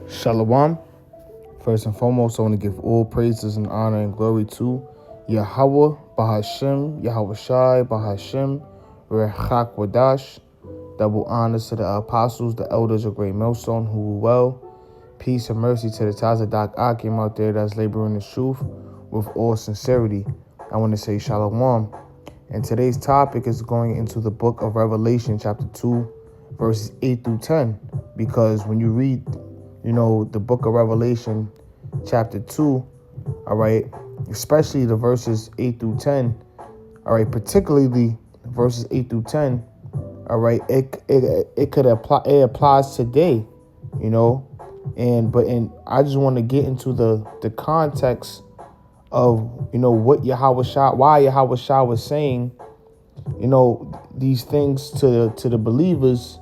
Shalom. First and foremost, I want to give all praises and honor and glory to Yahweh, Bahashem, Yahweh Shai, Bahashem, Rechak Wadash. Double honors to the apostles, the elders of Great Millstone who were well. Peace and mercy to the Tazadak Akim out there that's laboring the truth with all sincerity. I want to say Shalom. And today's topic is going into the book of Revelation, chapter 2, verses 8 through 10. Because when you read the book of Revelation, chapter 2, all right, especially the verses 8 through 10, all right, particularly verses 8 through 10, all right, it could apply, it applies today, and I just want to get into the context of, what Yahweh Shah, why Yahweh Shah was saying, these things to the believers,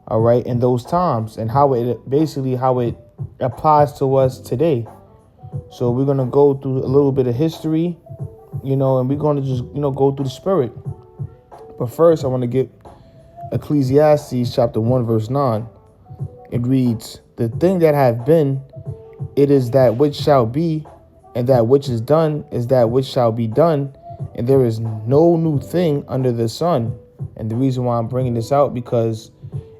all right, in those times, and how it applies to us today. So we're going to go through a little bit of history, and we're going to just, go through the spirit. But first, I want to get Ecclesiastes chapter 1, verse 9. It reads, "The thing that hath been, it is that which shall be, and that which is done is that which shall be done, and there is no new thing under the sun." And the reason why I'm bringing this out, because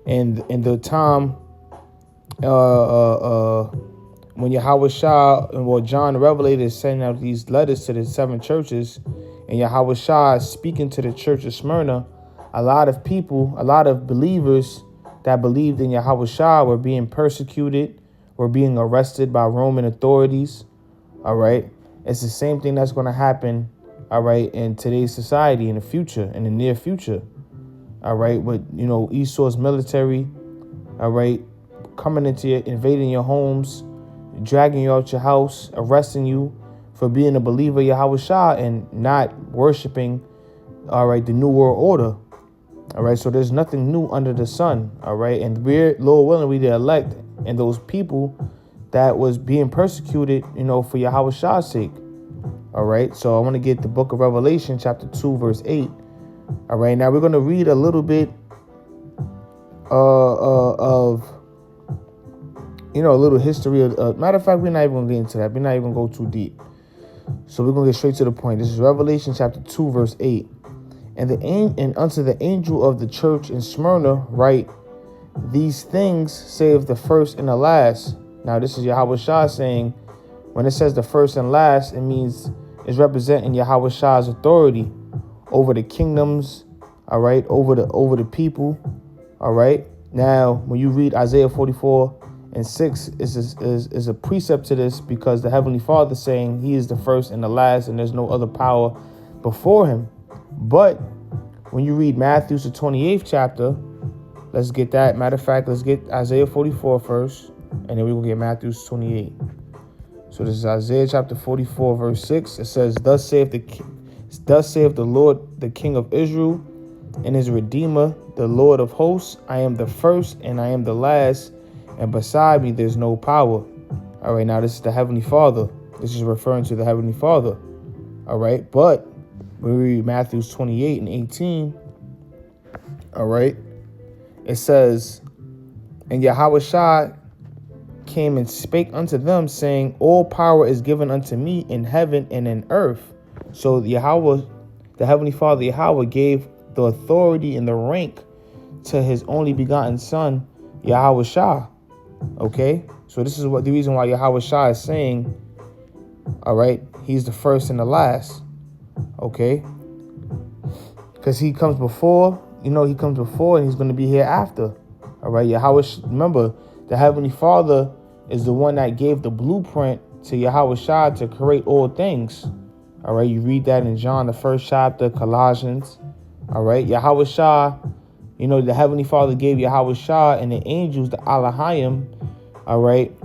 in the time when Yahweh Shah, John the Revelator is sending out these letters to the 7 churches, and Yahweh Shah is speaking to the church of Smyrna, a lot of people, a lot of believers that believed in Yahweh Shah were being persecuted, were being arrested by Roman authorities. All right. It's the same thing that's going to happen, all right, in today's society, in the future, in the near future. All right, with, Esau's military, all right, coming into your, invading your homes, dragging you out your house, arresting you for being a believer of Yahweh Shah and not worshiping, all right, the New World Order. All right, so there's nothing new under the sun. All right, and we're, Lord willing, we the elect and those people that was being persecuted, for Yahweh Shah's sake. All right, so I want to get the book of Revelation, chapter 2, verse 8. All right, now we're going to read a little bit of, a little history. Matter of fact, we're not even going to get into that. We're not even going to go too deep. So we're going to get straight to the point. This is Revelation chapter 2, verse 8. And unto the angel of the church in Smyrna write, these things saith the first and the last. Now, this is Yahweh Shah saying, when it says the first and last, it means it's representing Yahweh Shah's authority over the kingdoms, all right, over the people, all right. Now, when you read Isaiah 44:6, is a precept to this, because the Heavenly Father is saying he is the first and the last, and there's no other power before him. But when you read Matthew, the 28th chapter, let's get that. Matter of fact, let's get Isaiah 44 first, and then we will get Matthew 28. So this is Isaiah chapter 44, verse 6. It says, Thus saith the Lord, the King of Israel, and his Redeemer, the Lord of hosts. I am the first and I am the last, and beside me there's no power. All right, now this is the Heavenly Father. This is referring to the Heavenly Father. All right, but when we read Matthew 28 and 18, all right, it says, and Yahweh Shah came and spake unto them, saying, all power is given unto me in heaven and in earth. So Yahweh, the Heavenly Father, Yahweh, gave the authority and the rank to his only begotten Son, Yahweh Shah. Okay, so this is what the reason why Yahweh Shah is saying, all right, he's the first and the last. Okay, because he comes before, and he's going to be here after. All right, remember, the Heavenly Father is the one that gave the blueprint to Yahweh Shah to create all things. All right, you read that in John, the 1st chapter, Colossians. All right, Yahweh Shah, the Heavenly Father gave Yahweh Shah and the angels, the Elohim, all right,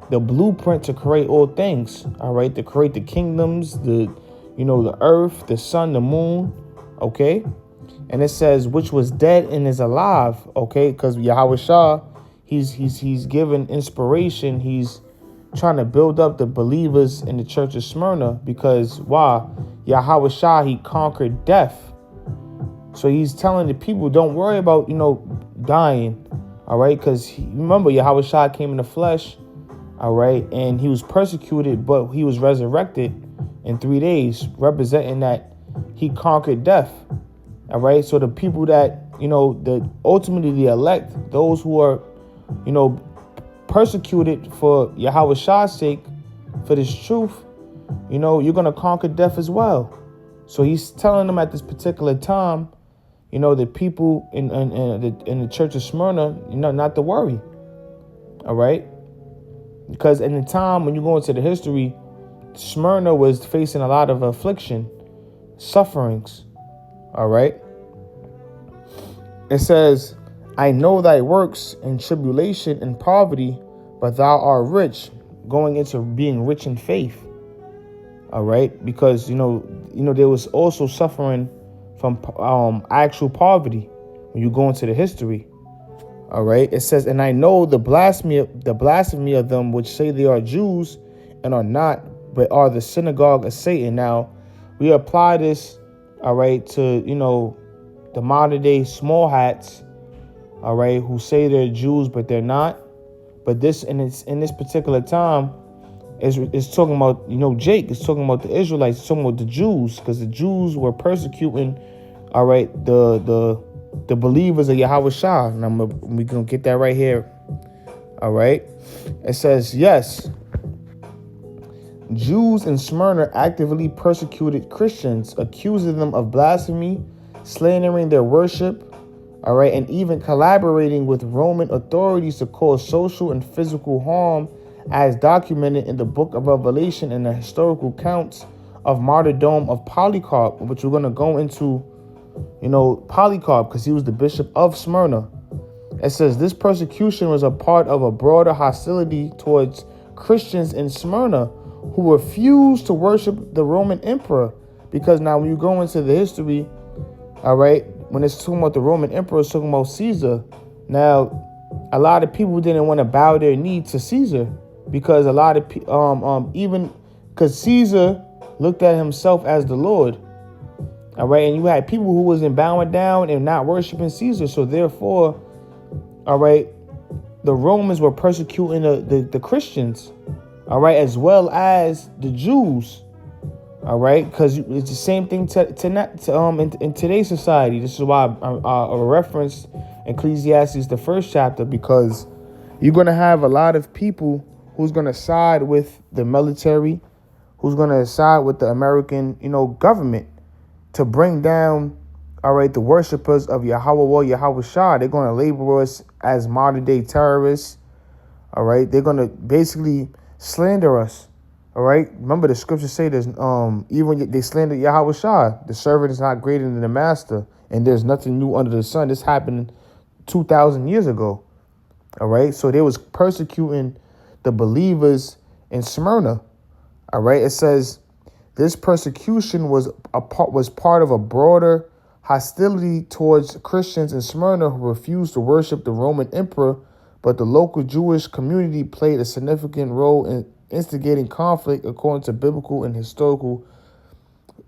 the blueprint to create all things. All right, to create the kingdoms, the earth, the sun, the moon. Okay, and it says, which was dead and is alive. Okay, because Yahweh Shah, he's given inspiration. He's trying to build up the believers in the church of Smyrna, because why? Yahweh Shah, he conquered death. So he's telling the people, don't worry about, dying. All right, because remember, Yahweh Shah came in the flesh. All right, and he was persecuted, but he was resurrected in 3 days, representing that he conquered death. All right, so the people that, the ultimately the elect, those who are, persecuted for Yahweh Shah's sake, for this truth, you're going to conquer death as well. So he's telling them at this particular time, the people in the church of Smyrna, not to worry. All right. Because in the time when you go into the history, Smyrna was facing a lot of affliction, sufferings. All right. It says, I know thy works in tribulation and poverty, but thou art rich, going into being rich in faith. All right. Because, there was also suffering from actual poverty when you go into the history. All right. It says, and I know the blasphemy of them which say they are Jews and are not, but are the synagogue of Satan. Now, we apply this, all right, to, the modern day small hats, all right, who say they're Jews, but they're not. But this, in this particular time, is talking about, Jake is talking about the Israelites, it's talking about the Jews, because the Jews were persecuting, all right, the believers of Yahweh Shah. And we're going to get that right here. All right. It says, yes, Jews in Smyrna actively persecuted Christians, accusing them of blasphemy, slandering their worship, all right, and even collaborating with Roman authorities to cause social and physical harm, as documented in the book of Revelation and the historical counts of martyrdom of Polycarp, which we're going to go into, Polycarp, because he was the bishop of Smyrna. It says this persecution was a part of a broader hostility towards Christians in Smyrna who refused to worship the Roman emperor. Because now when you go into the history, all right, when it's talking about the Roman emperor, it's talking about Caesar. Now, a lot of people didn't want to bow their knee to Caesar, because a lot of even because Caesar looked at himself as the Lord. All right. And you had people who wasn't bowing down and not worshiping Caesar. So therefore, all right, the Romans were persecuting the Christians, all right, as well as the Jews. All right. Because it's the same thing in today's society. This is why I referenced Ecclesiastes, the first chapter, because you're going to have a lot of people who's going to side with the military, who's going to side with the American, government to bring down, all right, the worshipers of Yahweh or Yahweh Shah. They're going to label us as modern day terrorists. All right. They're going to basically slander us. All right. Remember, the scriptures say there's even when they slander Yahweh Shah, the servant is not greater than the master, and there's nothing new under the sun. This happened 2,000 years ago. All right. So they was persecuting the believers in Smyrna. All right. It says this persecution was part of a broader hostility towards Christians in Smyrna who refused to worship the Roman emperor, but the local Jewish community played a significant role in instigating conflict according to biblical and historical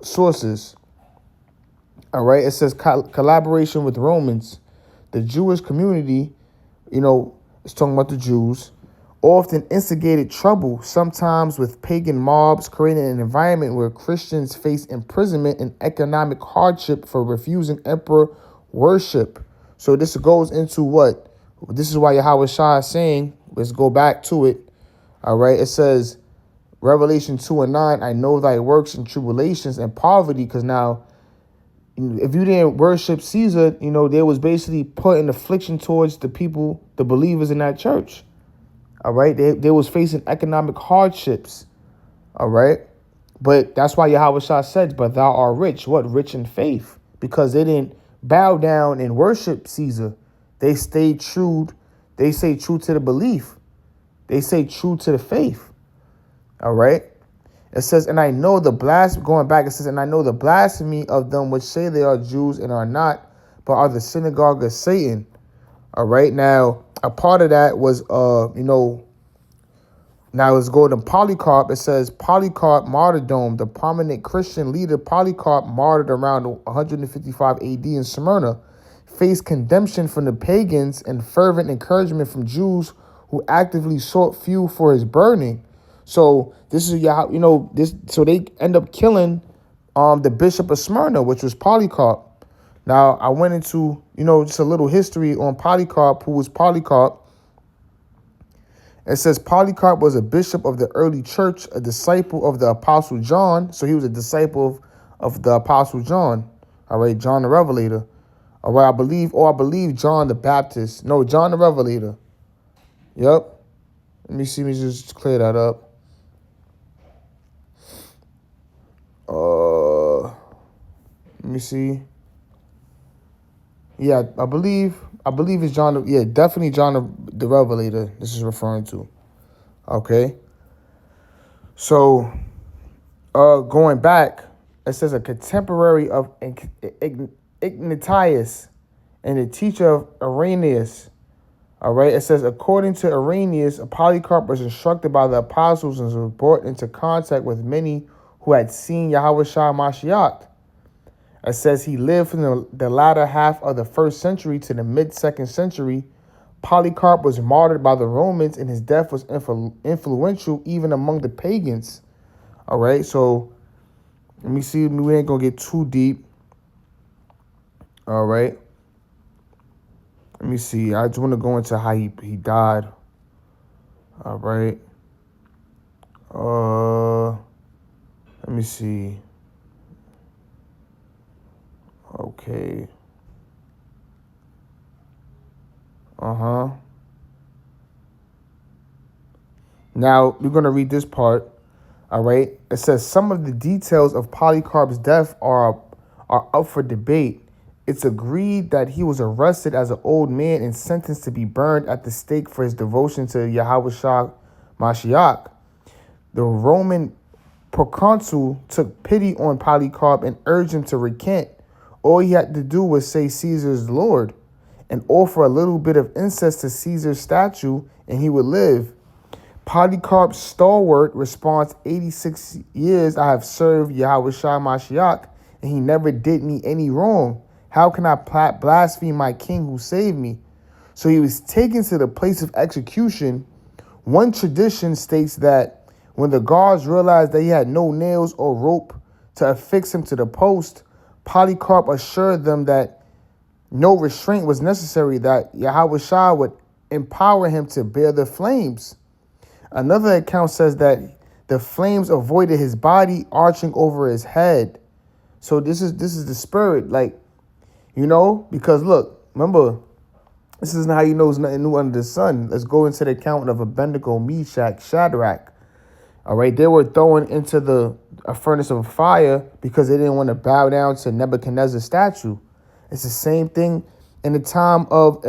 sources. All right. It says collaboration with Romans. The Jewish community, it's talking about the Jews, often instigated trouble, sometimes with pagan mobs, creating an environment where Christians face imprisonment and economic hardship for refusing emperor worship. So this goes into what? This is why Yahweh Shah is saying, let's go back to it. All right. It says, Revelation 2:9, I know thy works and tribulations and poverty. Because now, if you didn't worship Caesar, there was basically putting affliction towards the people, the believers in that church. All right. They was facing economic hardships. All right. But that's why Yahweh Shah said, but thou art rich. What? Rich in faith. Because they didn't bow down and worship Caesar. They stayed true. They say true to the belief. They say true to the faith. All right. It says, and I know the going back, it says, and I know the blasphemy of them which say they are Jews and are not, but are the synagogue of Satan. All right. Now, a part of that was, now let's go to Polycarp. It says Polycarp martyrdom. The prominent Christian leader Polycarp martyred around 155 AD in Smyrna, faced condemnation from the pagans and fervent encouragement from Jews who actively sought fuel for his burning. So this is this. So they end up killing the bishop of Smyrna, which was Polycarp. Now I went into just a little history on Polycarp. Who was Polycarp? It says Polycarp was a bishop of the early church, a disciple of the Apostle John. So he was a disciple of the Apostle John. All right, John the Revelator. All right, I believe John the Baptist. No, John the Revelator. Yep. Let me just clear that up. Let me see. Yeah, I believe it's John. Yeah, definitely John the Revelator. This is referring to. Okay. So, going back, it says a contemporary of Ignatius and a teacher of Irenaeus. All right. It says, according to Irenaeus, Polycarp was instructed by the apostles and was brought into contact with many who had seen Yahushua Mashiach. It says he lived from the latter half of the 1st century to the mid-2nd century. Polycarp was martyred by the Romans, and his death was influential even among the pagans. All right, so let me see. We ain't gonna get too deep. All right. Let me see. I just want to go into how he died. All right. Let me see. Okay. Now, we're going to read this part. All right. It says some of the details of Polycarp's death are up for debate. It's agreed that he was arrested as an old man and sentenced to be burned at the stake for his devotion to Yahushua Mashiach. The Roman proconsul took pity on Polycarp and urged him to recant. All he had to do was say Caesar's Lord and offer a little bit of incense to Caesar's statue, and he would live. Polycarp's stalwart response, 86 years I have served Yahushua Mashiach, and he never did me any wrong. How can I blaspheme my king who saved me? So he was taken to the place of execution. One tradition states that when the guards realized that he had no nails or rope to affix him to the post, Polycarp assured them that no restraint was necessary, that Yahushua would empower him to bear the flames. Another account says that the flames avoided his body, arching over his head. So this is the spirit, because look, remember, this isn't how you know there's nothing new under the sun. Let's go into the account of Abednego, Meshach, Shadrach. All right, they were thrown into a furnace of fire because they didn't want to bow down to Nebuchadnezzar's statue. It's the same thing in the time of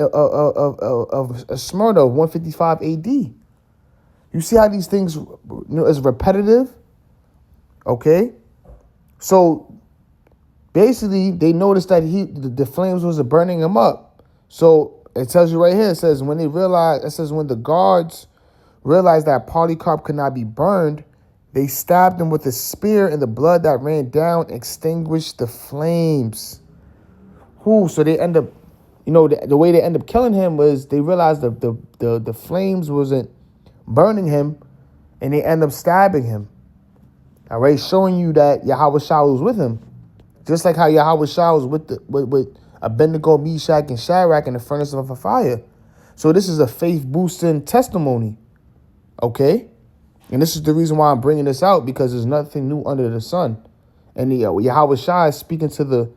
Smyrna, 155 AD. You see how these things is repetitive? Okay, so basically they noticed that the flames was burning him up. So it tells you right here. It says when the guards realized that Polycarp could not be burned, they stabbed him with a spear, and the blood that ran down extinguished the flames. So they end up, the way they end up killing him was they realized the flames wasn't burning him, and they end up stabbing him. All right, showing you that Yahushua was with him, just like how Yahushua was with Abednego, Meshach, and Shadrach in the furnace of a fire. So this is a faith boosting testimony. Okay, and this is the reason why I'm bringing this out, because there's nothing new under the sun, and Yahushua is speaking to the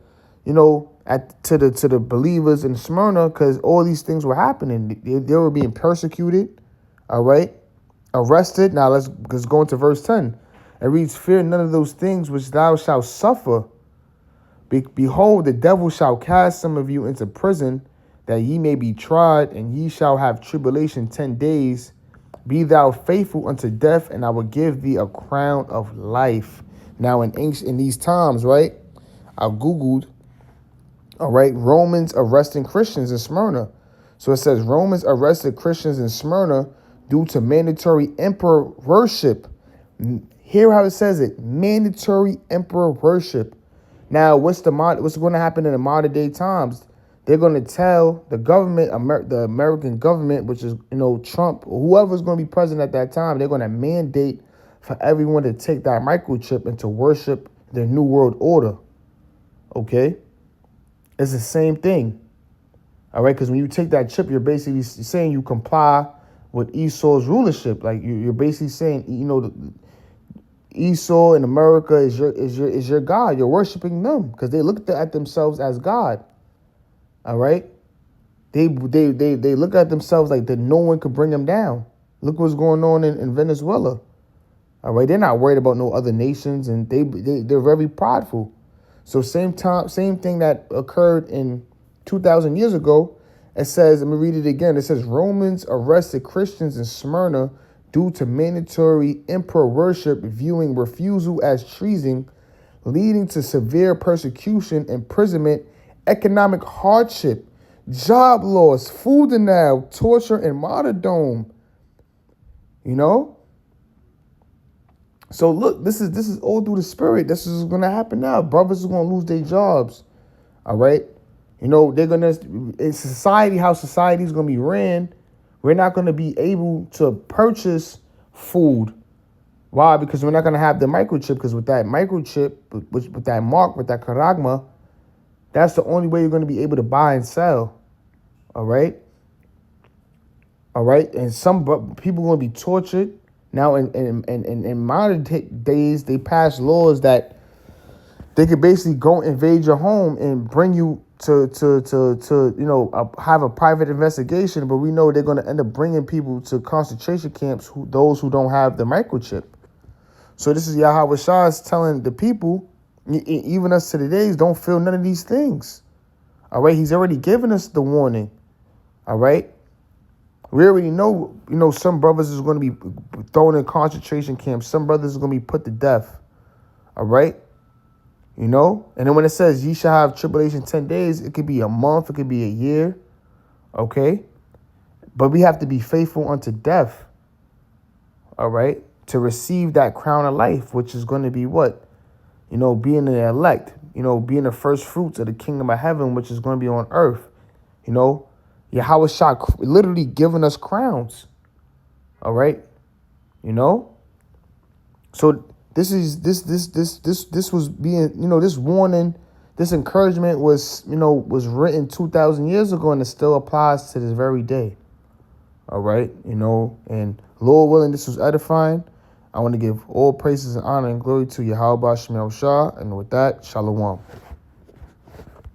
believers in Smyrna, because all these things were happening. They were being persecuted. All right, arrested. Now let's go into verse 10. It reads, "Fear none of those things which thou shalt suffer. Behold, the devil shall cast some of you into prison, that ye may be tried, and ye shall have tribulation 10 days. Be thou faithful unto death, and I will give thee a crown of life." Now in these times, right, I Googled, all right, Romans arresting Christians in Smyrna. So it says Romans arrested Christians in Smyrna due to mandatory emperor worship. Hear how it says it, mandatory emperor worship. Now, what's going to happen in the modern day times? they're going to tell the government, the American government, which is, Trump, or whoever's going to be president at that time, they're going to mandate for everyone to take that microchip and to worship their new world order. Okay? It's the same thing. All right? Because when you take that chip, you're basically saying you comply with Esau's rulership. Like you're basically saying, Esau in America is your God. You're worshiping them because they look at themselves as God. All right? They look at themselves like that no one could bring them down. Look what's going on in Venezuela. All right? They're not worried about no other nations, and they're very prideful. So same thing that occurred in 2,000 years ago. It says, let me read it again. It says, Romans arrested Christians in Smyrna due to mandatory emperor worship, viewing refusal as treason, leading to severe persecution, imprisonment, economic hardship, job loss, food denial, torture, and martyrdom. So look, this is all through the spirit. This is going to happen now. Brothers are going to lose their jobs. All right. They're going to, in society, how society is going to be ran, we're not going to be able to purchase food. Why? Because we're not going to have the microchip. Because with that microchip, with that mark, with that charagma, that's the only way you're going to be able to buy and sell. All right. All right. And some people are going to be tortured. Now, in modern days, they pass laws that they could basically go invade your home and bring you to have a private investigation. But we know they're going to end up bringing people to concentration camps, those who don't have the microchip. So this is Yahweh Shah is telling the people, even us to the days, don't feel none of these things. All right. He's already given us the warning. All right. We already know, some brothers is going to be thrown in concentration camps. Some brothers are going to be put to death. All right. And then when it says ye shall have tribulation 10 days, it could be a month. It could be a year. Okay. But we have to be faithful unto death. All right. To receive that crown of life, which is going to be what? Being the elect, being the first fruits of the kingdom of heaven, which is going to be on earth. Yahweh Shah literally giving us crowns. All right. So this was being, this warning, this encouragement was written 2,000 years ago, and it still applies to this very day. All right. And Lord willing, this was edifying. I want to give all praises and honor and glory to Yahweh Shah. And with that, Shalom.